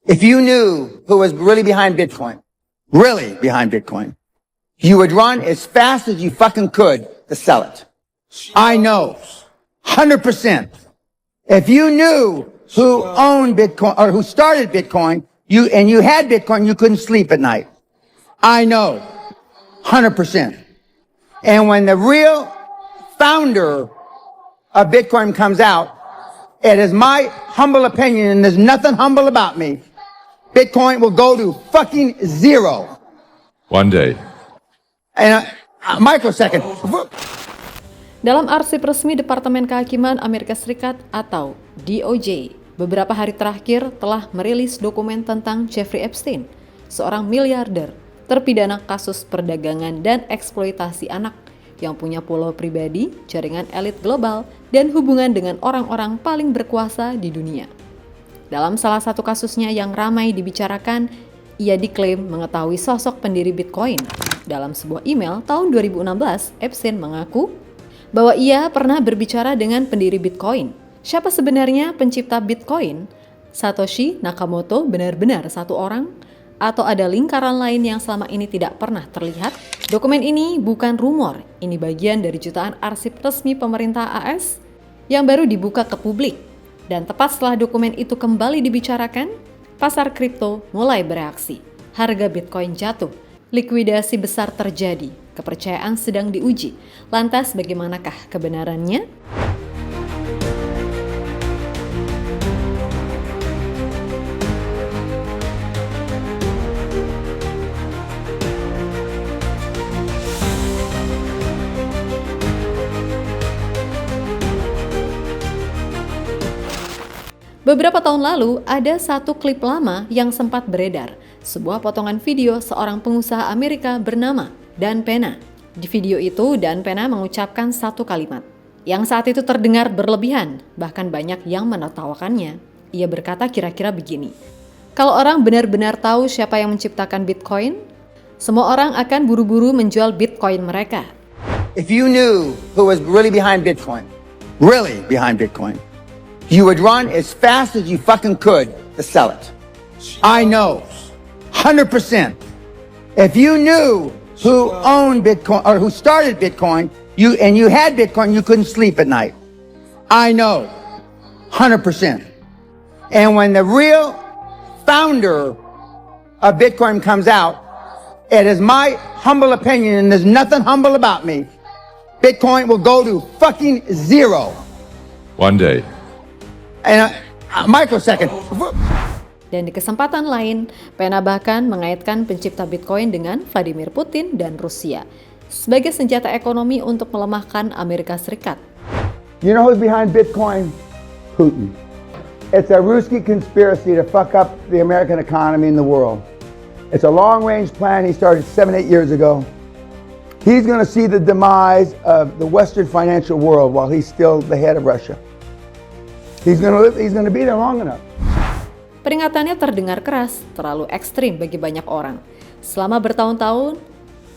If you knew who was really behind Bitcoin, you would run as fast as you fucking could to sell it. I know. 100%. If you knew who owned Bitcoin or who started Bitcoin, you had Bitcoin, you couldn't sleep at night. I know. 100%. And when the real founder of Bitcoin comes out, it is my humble opinion, and there's nothing humble about me, Bitcoin will go to fucking zero. One day. And a microsecond. Dalam arsip resmi Departemen Kehakiman Amerika Serikat atau DOJ, beberapa hari terakhir telah merilis dokumen tentang Jeffrey Epstein, seorang miliarder terpidana kasus perdagangan dan eksploitasi anak yang punya pulau pribadi, jaringan elit global, dan hubungan dengan orang-orang paling berkuasa di dunia. Dalam salah satu kasusnya yang ramai dibicarakan, ia diklaim mengetahui sosok pendiri Bitcoin. Dalam sebuah email tahun 2016, Epstein mengaku bahwa ia pernah berbicara dengan pendiri Bitcoin. Siapa sebenarnya pencipta Bitcoin? Satoshi Nakamoto benar-benar satu orang? Atau ada lingkaran lain yang selama ini tidak pernah terlihat? Dokumen ini bukan rumor, ini bagian dari jutaan arsip resmi pemerintah AS yang baru dibuka ke publik. Dan tepat setelah dokumen itu kembali dibicarakan, pasar kripto mulai bereaksi. Harga Bitcoin jatuh, likuidasi besar terjadi, kepercayaan sedang diuji. Lantas bagaimanakah kebenarannya? Beberapa tahun lalu, ada satu klip lama yang sempat beredar, sebuah potongan video seorang pengusaha Amerika bernama Dan Pena. Di video itu, Dan Pena mengucapkan satu kalimat yang saat itu terdengar berlebihan, bahkan banyak yang menertawakannya. Ia berkata kira-kira begini, "Kalau orang benar-benar tahu siapa yang menciptakan Bitcoin, semua orang akan buru-buru menjual Bitcoin mereka." If you knew who was really behind Bitcoin, you would run as fast as you fucking could to sell it. I know. 100%. If you knew who owned Bitcoin or who started Bitcoin, you had Bitcoin, you couldn't sleep at night. I know. 100%. And when the real founder of Bitcoin comes out, it is my humble opinion, and there's nothing humble about me, Bitcoin will go to fucking zero. One day. And a microsecond. Dan di kesempatan lain, Pena bahkan mengaitkan pencipta Bitcoin dengan Vladimir Putin dan Rusia sebagai senjata ekonomi untuk melemahkan Amerika Serikat. You know who's behind Bitcoin? Putin. It's a Ruski conspiracy to fuck up the American economy and the world. It's a long-range plan he started 7-8 years ago. He's going to see the demise of the Western financial world while he's still the head of Russia. He's going to be there long enough. Peringatannya terdengar keras, terlalu ekstrim bagi banyak orang. Selama bertahun-tahun,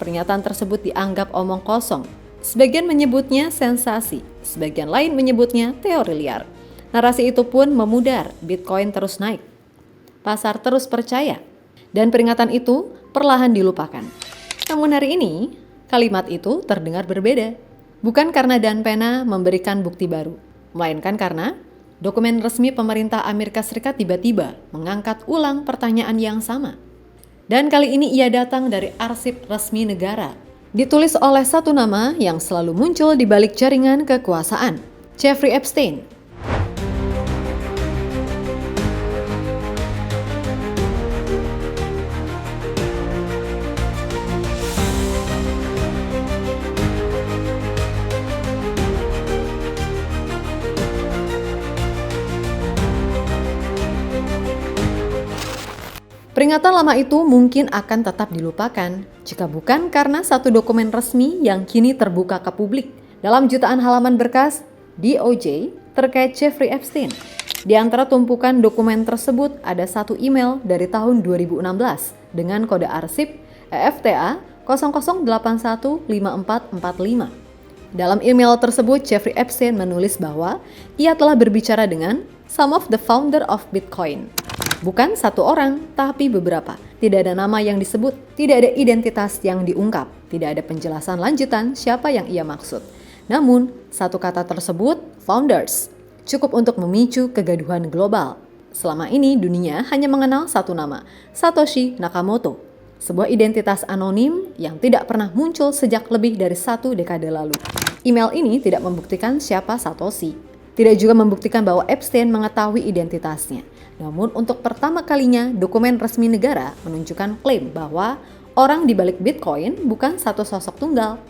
pernyataan tersebut dianggap omong kosong. Sebagian menyebutnya sensasi, sebagian lain menyebutnya teori liar. Narasi itu pun memudar, Bitcoin terus naik. Pasar terus percaya, dan peringatan itu perlahan dilupakan. Namun hari ini, kalimat itu terdengar berbeda. Bukan karena Dan Pena memberikan bukti baru, melainkan karena dokumen resmi pemerintah Amerika Serikat tiba-tiba mengangkat ulang pertanyaan yang sama. Dan kali ini ia datang dari arsip resmi negara. Ditulis oleh satu nama yang selalu muncul di balik jaringan kekuasaan, Jeffrey Epstein. Peringatan lama itu mungkin akan tetap dilupakan jika bukan karena satu dokumen resmi yang kini terbuka ke publik dalam jutaan halaman berkas DOJ terkait Jeffrey Epstein. Di antara tumpukan dokumen tersebut ada satu email dari tahun 2016 dengan kode arsip EFTA 00815445. Dalam email tersebut, Jeffrey Epstein menulis bahwa ia telah berbicara dengan some of the founder of Bitcoin. Bukan satu orang, tapi beberapa. Tidak ada nama yang disebut, tidak ada identitas yang diungkap, tidak ada penjelasan lanjutan siapa yang ia maksud. Namun, satu kata tersebut, founders, cukup untuk memicu kegaduhan global. Selama ini dunia hanya mengenal satu nama, Satoshi Nakamoto, sebuah identitas anonim yang tidak pernah muncul sejak lebih dari 1 dekade lalu. Email ini tidak membuktikan siapa Satoshi, tidak juga membuktikan bahwa Epstein mengetahui identitasnya. Namun untuk pertama kalinya, dokumen resmi negara menunjukkan klaim bahwa orang di balik Bitcoin bukan satu sosok tunggal.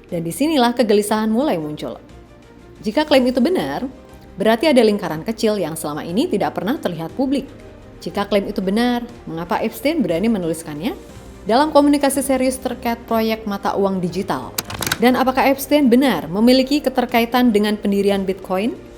Dan disinilah kegelisahan mulai muncul. Jika klaim itu benar, berarti ada lingkaran kecil yang selama ini tidak pernah terlihat publik. Jika klaim itu benar, mengapa Epstein berani menuliskannya? Dalam komunikasi serius terkait proyek mata uang digital. Dan apakah Epstein benar memiliki keterkaitan dengan pendirian Bitcoin?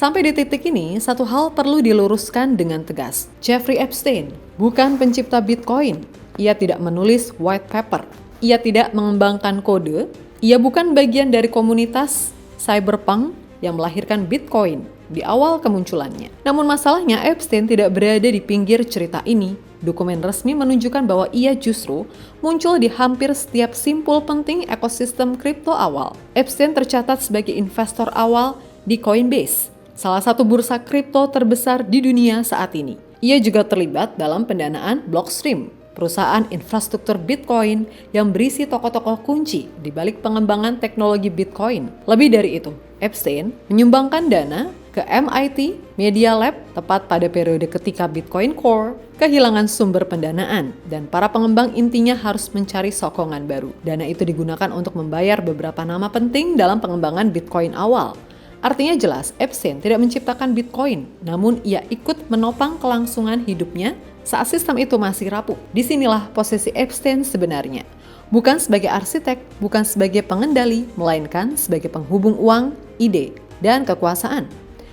Sampai di titik ini, satu hal perlu diluruskan dengan tegas. Jeffrey Epstein bukan pencipta Bitcoin. Ia tidak menulis white paper. Ia tidak mengembangkan kode. Ia bukan bagian dari komunitas cyberpunk yang melahirkan Bitcoin di awal kemunculannya. Namun masalahnya, Epstein tidak berada di pinggir cerita ini. Dokumen resmi menunjukkan bahwa ia justru muncul di hampir setiap simpul penting ekosistem kripto awal. Epstein tercatat sebagai investor awal di Coinbase, salah satu bursa kripto terbesar di dunia saat ini. Ia juga terlibat dalam pendanaan Blockstream, perusahaan infrastruktur Bitcoin yang berisi tokoh-tokoh kunci di balik pengembangan teknologi Bitcoin. Lebih dari itu, Epstein menyumbangkan dana ke MIT Media Lab tepat pada periode ketika Bitcoin Core kehilangan sumber pendanaan dan para pengembang intinya harus mencari sokongan baru. Dana itu digunakan untuk membayar beberapa nama penting dalam pengembangan Bitcoin awal. Artinya jelas, Epstein tidak menciptakan Bitcoin, namun ia ikut menopang kelangsungan hidupnya saat sistem itu masih rapuh. Disinilah posisi Epstein sebenarnya. Bukan sebagai arsitek, bukan sebagai pengendali, melainkan sebagai penghubung uang, ide, dan kekuasaan.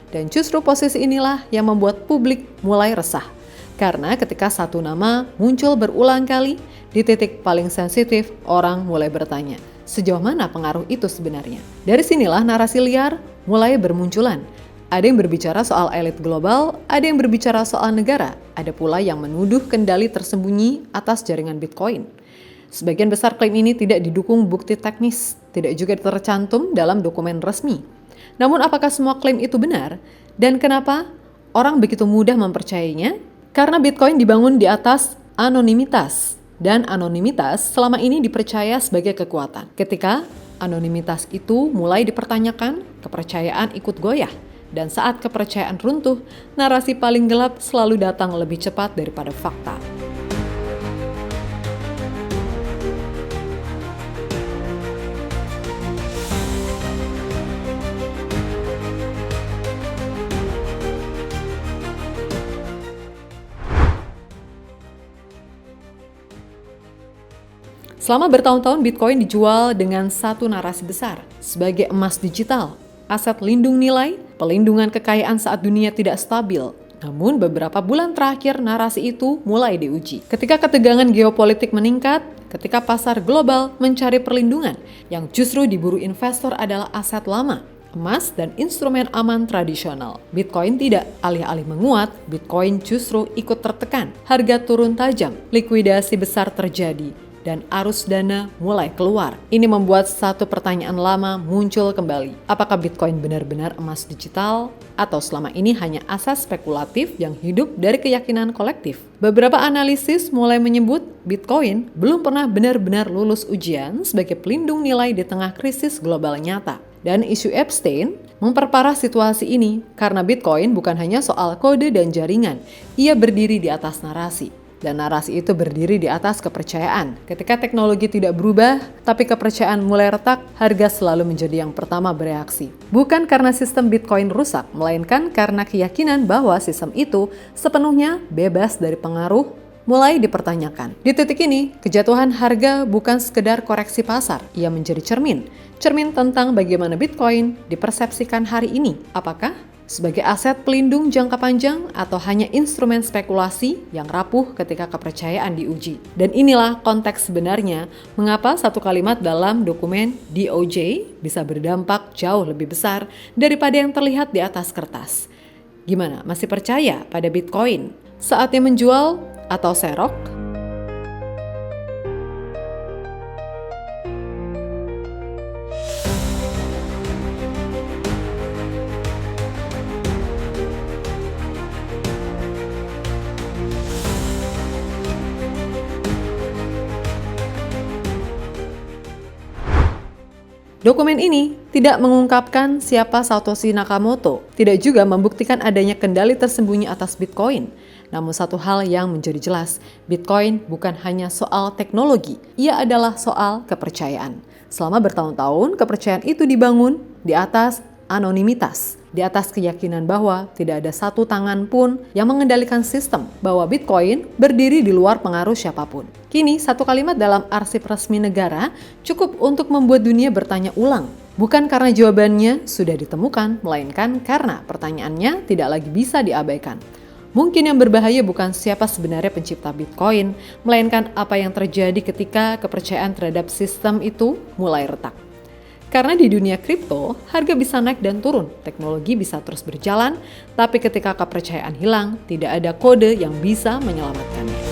Dan justru posisi inilah yang membuat publik mulai resah. Karena ketika satu nama muncul berulang kali, di titik paling sensitif, orang mulai bertanya, sejauh mana pengaruh itu sebenarnya? Dari sinilah narasi liar mulai bermunculan. Ada yang berbicara soal elit global, ada yang berbicara soal negara, ada pula yang menuduh kendali tersembunyi atas jaringan Bitcoin. Sebagian besar klaim ini tidak didukung bukti teknis, tidak juga tercantum dalam dokumen resmi. Namun apakah semua klaim itu benar? Dan kenapa orang begitu mudah mempercayainya? Karena Bitcoin dibangun di atas anonimitas. Dan anonimitas selama ini dipercaya sebagai kekuatan. Ketika anonimitas itu mulai dipertanyakan, kepercayaan ikut goyah. Dan saat kepercayaan runtuh, narasi paling gelap selalu datang lebih cepat daripada fakta. Selama bertahun-tahun Bitcoin dijual dengan satu narasi besar sebagai emas digital, aset lindung nilai, pelindungan kekayaan saat dunia tidak stabil. Namun beberapa bulan terakhir narasi itu mulai diuji. Ketika ketegangan geopolitik meningkat, ketika pasar global mencari perlindungan, yang justru diburu investor adalah aset lama, emas dan instrumen aman tradisional. Bitcoin tidak alih-alih menguat, Bitcoin justru ikut tertekan. Harga turun tajam, likuidasi besar terjadi, dan arus dana mulai keluar. Ini membuat satu pertanyaan lama muncul kembali. Apakah Bitcoin benar-benar emas digital? Atau selama ini hanya aset spekulatif yang hidup dari keyakinan kolektif? Beberapa analisis mulai menyebut Bitcoin belum pernah benar-benar lulus ujian sebagai pelindung nilai di tengah krisis global nyata. Dan isu Epstein memperparah situasi ini karena Bitcoin bukan hanya soal kode dan jaringan. Ia berdiri di atas narasi. Dan narasi itu berdiri di atas kepercayaan. Ketika teknologi tidak berubah, tapi kepercayaan mulai retak, harga selalu menjadi yang pertama bereaksi. Bukan karena sistem Bitcoin rusak, melainkan karena keyakinan bahwa sistem itu sepenuhnya bebas dari pengaruh mulai dipertanyakan. Di titik ini, kejatuhan harga bukan sekedar koreksi pasar, ia menjadi cermin tentang bagaimana Bitcoin dipersepsikan hari ini. Apakah sebagai aset pelindung jangka panjang atau hanya instrumen spekulasi yang rapuh ketika kepercayaan diuji? Dan inilah konteks sebenarnya mengapa satu kalimat dalam dokumen DOJ bisa berdampak jauh lebih besar daripada yang terlihat di atas kertas. Gimana? Masih percaya pada Bitcoin? Saatnya menjual atau serok? Dokumen ini tidak mengungkapkan siapa Satoshi Nakamoto, tidak juga membuktikan adanya kendali tersembunyi atas Bitcoin. Namun satu hal yang menjadi jelas, Bitcoin bukan hanya soal teknologi, ia adalah soal kepercayaan. Selama bertahun-tahun, kepercayaan itu dibangun di atas anonimitas, di atas keyakinan bahwa tidak ada satu tangan pun yang mengendalikan sistem, bahwa Bitcoin berdiri di luar pengaruh siapapun. Kini, satu kalimat dalam arsip resmi negara cukup untuk membuat dunia bertanya ulang. Bukan karena jawabannya sudah ditemukan, melainkan karena pertanyaannya tidak lagi bisa diabaikan. Mungkin yang berbahaya bukan siapa sebenarnya pencipta Bitcoin, melainkan apa yang terjadi ketika kepercayaan terhadap sistem itu mulai retak. Karena di dunia kripto, harga bisa naik dan turun, teknologi bisa terus berjalan, tapi ketika kepercayaan hilang, tidak ada kode yang bisa menyelamatkannya.